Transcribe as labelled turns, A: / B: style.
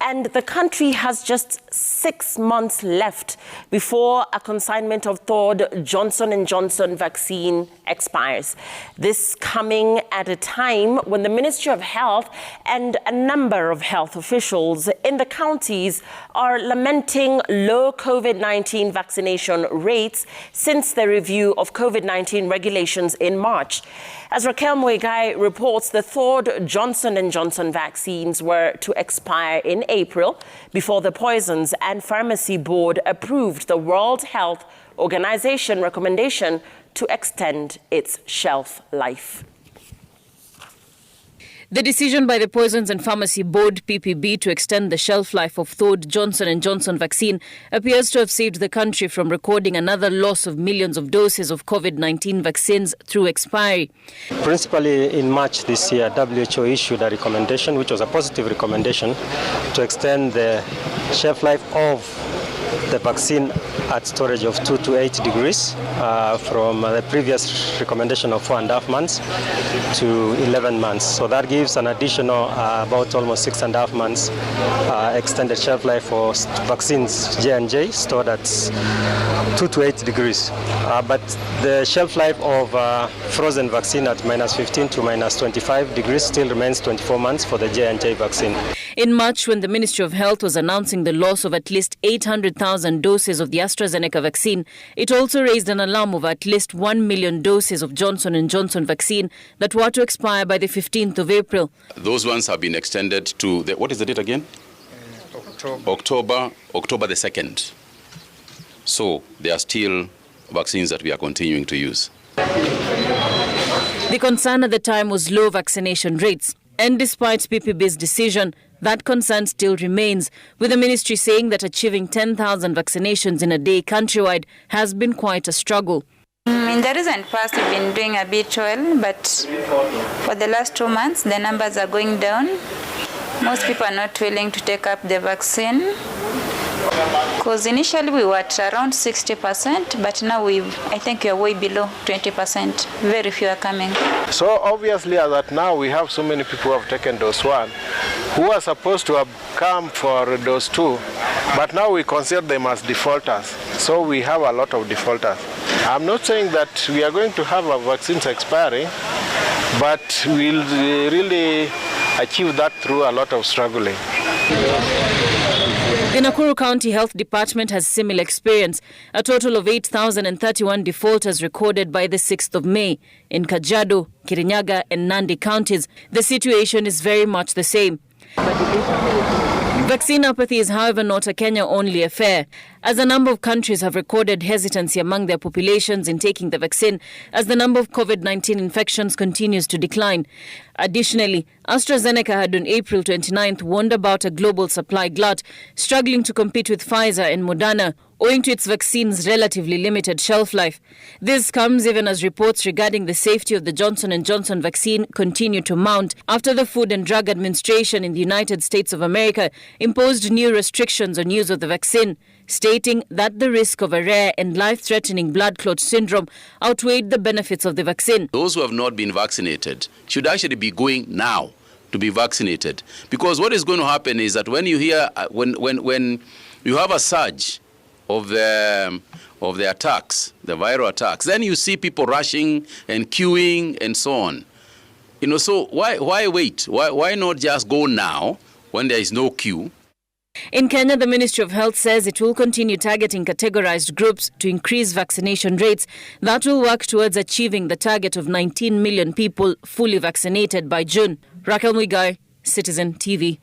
A: and the country has just 6 months left before a consignment of third Johnson & Johnson vaccine expires. This coming at a time when the Ministry of Health and a number of health officials in the counties are lamenting low COVID-19 vaccination rates since the review of COVID-19 regulations in March. As Raquel Muigai reports, the third Johnson & Johnson vaccines were to expire in April before the Poisons and Pharmacy Board approved the World Health Organization recommendation to extend its shelf life.
B: The decision by the Poisons and Pharmacy Board, PPB, to extend the shelf life of third Johnson & Johnson vaccine appears to have saved the country from recording another loss of millions of doses of COVID-19 vaccines through expiry.
C: Principally, in March this year, WHO issued a recommendation, which was a positive recommendation, to extend the shelf life of the vaccine at storage of 2 to 8 degrees from the previous recommendation of 4.5 months to 11 months. So that gives an additional about almost 6.5 months extended shelf life for vaccines J&J stored at 2 to 8 degrees. But the shelf life of frozen vaccine at -15 to -25 degrees still remains 24 months for the J&J vaccine.
B: In March, when the Ministry of Health was announcing the loss of at least 800,000 doses of the AstraZeneca vaccine, it also raised an alarm of at least 1 million doses of Johnson & Johnson vaccine that were to expire by the 15th of April.
D: Those ones have been extended to, what is the date again? October the 2nd. So there are still vaccines that we are continuing to use.
B: The concern at the time was low vaccination rates. And despite PPB's decision, that concern still remains, with the ministry saying that achieving 10,000 vaccinations in a day countrywide has been quite a struggle.
E: In the recent past, we've been doing a bit well, but for the last 2 months, the numbers are going down. Most people are not willing to take up the vaccine. Because initially we were at around 60%, but now I think we are way below 20%. Very few are coming.
F: So obviously as at now we have so many people who have taken dose 1 who are supposed to have come for dose 2, but now we consider them as defaulters. So we have a lot of defaulters. I'm not saying that we are going to have our vaccines expiring, but we'll really achieve that through a lot of struggling.
B: The Nakuru County Health Department has similar experience. A total of 8,031 defaulters recorded by the 6th of May. In Kajiado, Kirinyaga and Nandi counties, the situation is very much the same. Vaccine apathy is, however, not a Kenya-only affair, as a number of countries have recorded hesitancy among their populations in taking the vaccine as the number of COVID-19 infections continues to decline. Additionally, AstraZeneca had on April 29th warned about a global supply glut, struggling to compete with Pfizer and Moderna, owing to its vaccine's relatively limited shelf life. This comes even as reports regarding the safety of the Johnson & Johnson vaccine continue to mount after the Food and Drug Administration in the United States of America imposed new restrictions on use of the vaccine, stating that the risk of a rare and life-threatening blood clot syndrome outweighed the benefits of the vaccine.
D: Those who have not been vaccinated should actually be going now to be vaccinated, because what is going to happen is that when you hear when you have a surge of the attacks, the viral attacks, then you see people rushing and queuing and so on. So why wait? Why not just go now when there is no queue?
B: In Kenya, the Ministry of Health says it will continue targeting categorized groups to increase vaccination rates that will work towards achieving the target of 19 million people fully vaccinated by June. Raquel Muigai, Citizen TV.